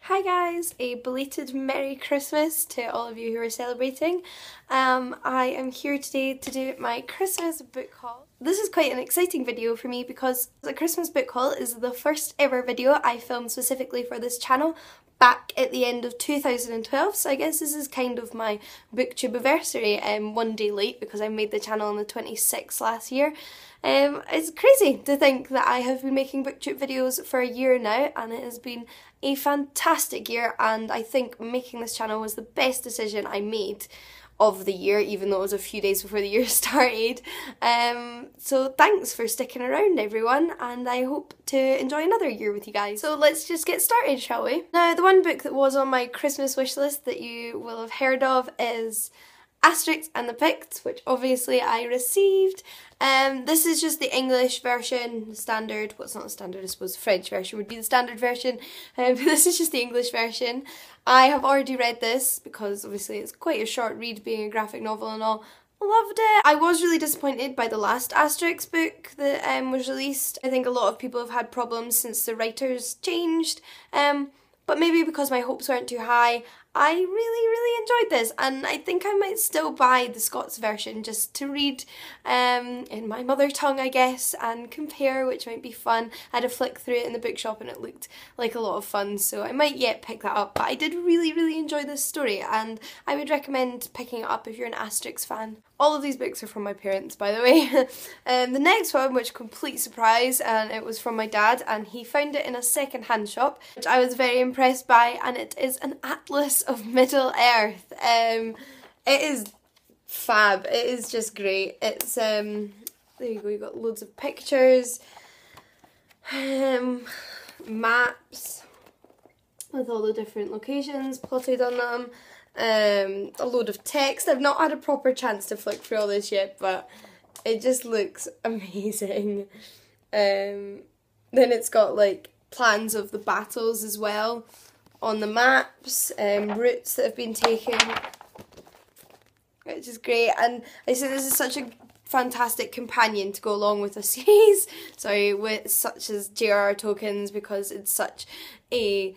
Hi guys, a belated Merry Christmas to all of you who are celebrating. I am here today to do my Christmas book haul. This is quite an exciting video for me because the Christmas book haul is the first ever video I filmed specifically for this channel back at the end of 2012, so I guess this is kind of my booktube anniversary, one day late because I made the channel on the 26th last year. It's crazy to think that I have been making booktube videos for a year now, and it has been a fantastic year, and I think making this channel was the best decision I made of the year, even though it was a few days before the year started. So thanks for sticking around everyone, and I hope to enjoy another year with you guys. So let's just get started, shall we? Now, the one book that was on my Christmas wish list that you will have heard of is Asterix and the Picts, which obviously I received. This is just the English version, the standard, well it's not the standard, I suppose the French version would be the standard version, but this is just the English version. I have already read this because obviously it's quite a short read being a graphic novel and all. Loved it. I was really disappointed by the last Asterix book that was released. I think a lot of people have had problems since the writers changed, but maybe because my hopes weren't too high, I really enjoyed this, and I think I might still buy the Scots version just to read in my mother tongue, I guess, and compare, which might be fun. I had a flick through it in the bookshop and it looked like a lot of fun, so I might yet pick that up. But I did really enjoy this story, and I would recommend picking it up if you're an Asterix fan. All of these books are from my parents, by the way. The next one, which complete surprise, and it was from my dad, and he found it in a second-hand shop, which I was very impressed by, and it is an Atlas of Middle-earth. It is fab. It is just great. It's there you go. You got loads of pictures, maps with all the different locations plotted on them. A load of text. I've not had a proper chance to flick through all this yet, but it just looks amazing. Then it's got like plans of the battles as well on the maps, routes that have been taken, which is great. And I say this is such a fantastic companion to go along with a series, with such as J.R.R. Tolkien's, because it's such a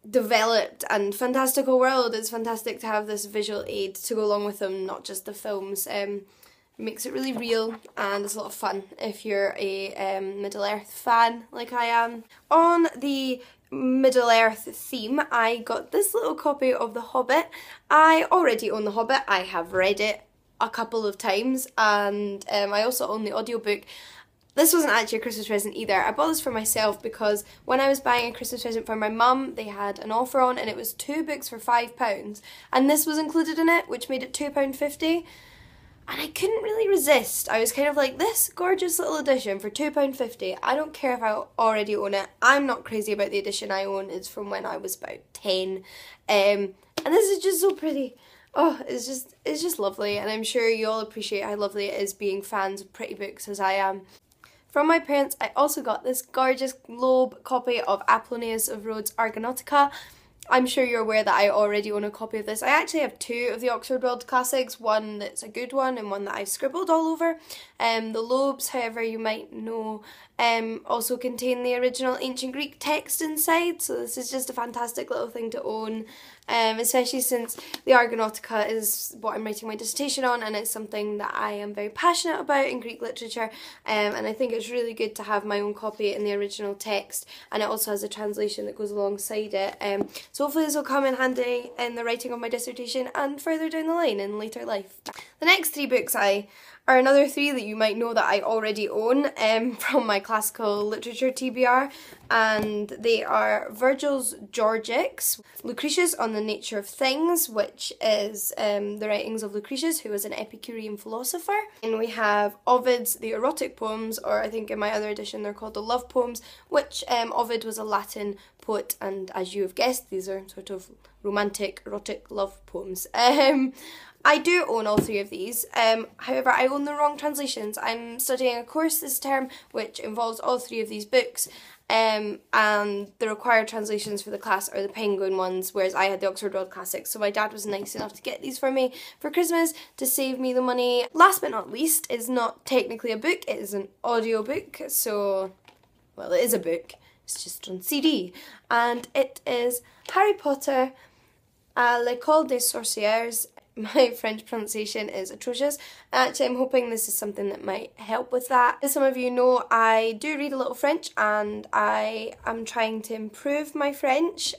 developed and fantastical world. It's fantastic to have this visual aid to go along with them, not just the films. It makes it really real, and it's a lot of fun if you're a Middle-earth fan like I am. On the Middle-earth theme, I got this little copy of The Hobbit. I already own The Hobbit. I have read it a couple of times, and I also own the audiobook. This wasn't actually a Christmas present either. I bought this for myself because when I was buying a Christmas present for my mum, they had an offer on and it was 2 books for £5, and this was included in it, which made it £2.50, and I couldn't really resist. I was kind of like, this gorgeous little edition for £2.50, I don't care if I already own it. I'm not crazy about the edition I own. It's from when I was about 10, and this is just so pretty. Oh, it's just lovely, and I'm sure you all appreciate how lovely it is being fans of pretty books as I am. From my parents, I also got this gorgeous globe copy of Apollonius of Rhodes' Argonautica. I'm sure you're aware that I already own a copy of this. I actually have 2 of the Oxford World Classics, one that's a good one and one that I've scribbled all over. The lobes, however, you might know, also contain the original ancient Greek text inside, so this is just a fantastic little thing to own, especially since the Argonautica is what I'm writing my dissertation on, and it's something that I am very passionate about in Greek literature, and I think it's really good to have my own copy in the original text, and it also has a translation that goes alongside it. So hopefully this will come in handy in the writing of my dissertation and further down the line in later life. The next 3 books are another 3 that you might know that I already own from my classical literature TBR, and they are Virgil's Georgics, Lucretius on the Nature of Things, which is the writings of Lucretius, who was an Epicurean philosopher, and we have Ovid's The Erotic Poems, or I think in my other edition they're called the Love Poems, which Ovid was a Latin poet, and as you have guessed, these are sort of romantic, erotic love poems. I do own all 3 of these, however I own the wrong translations. I'm studying a course this term which involves all 3 of these books, and the required translations for the class are the Penguin ones, whereas I had the Oxford World Classics, so my dad was nice enough to get these for me for Christmas to save me the money. Last but not least is not technically a book, it is an audiobook, so, well, it is a book. It's just on CD, and it is Harry Potter, L'École des Sorcières. My French pronunciation is atrocious. Actually, I'm hoping this is something that might help with that. As some of you know, I do read a little French, and I am trying to improve my French.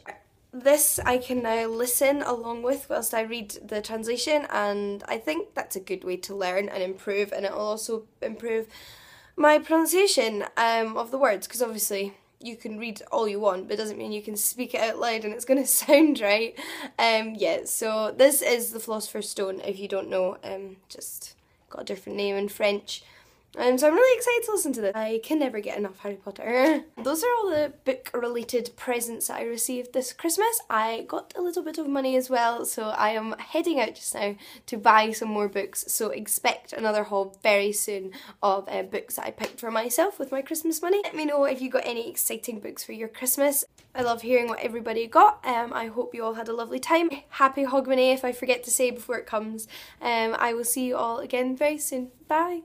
This I can now listen along with whilst I read the translation, and I think that's a good way to learn and improve, and it will also improve my pronunciation of the words, because obviously you can read all you want, but it doesn't mean you can speak it out loud and it's going to sound right. Yeah, so this is the Philosopher's Stone, if you don't know, just got a different name in French. So I'm really excited to listen to this. I can never get enough Harry Potter. Those are all the book-related presents that I received this Christmas. I got a little bit of money as well, so I am heading out just now to buy some more books. So expect another haul very soon of books that I picked for myself with my Christmas money. Let me know if you got any exciting books for your Christmas. I love hearing what everybody got. I hope you all had a lovely time. Happy Hogmanay if I forget to say before it comes. I will see you all again very soon. Bye!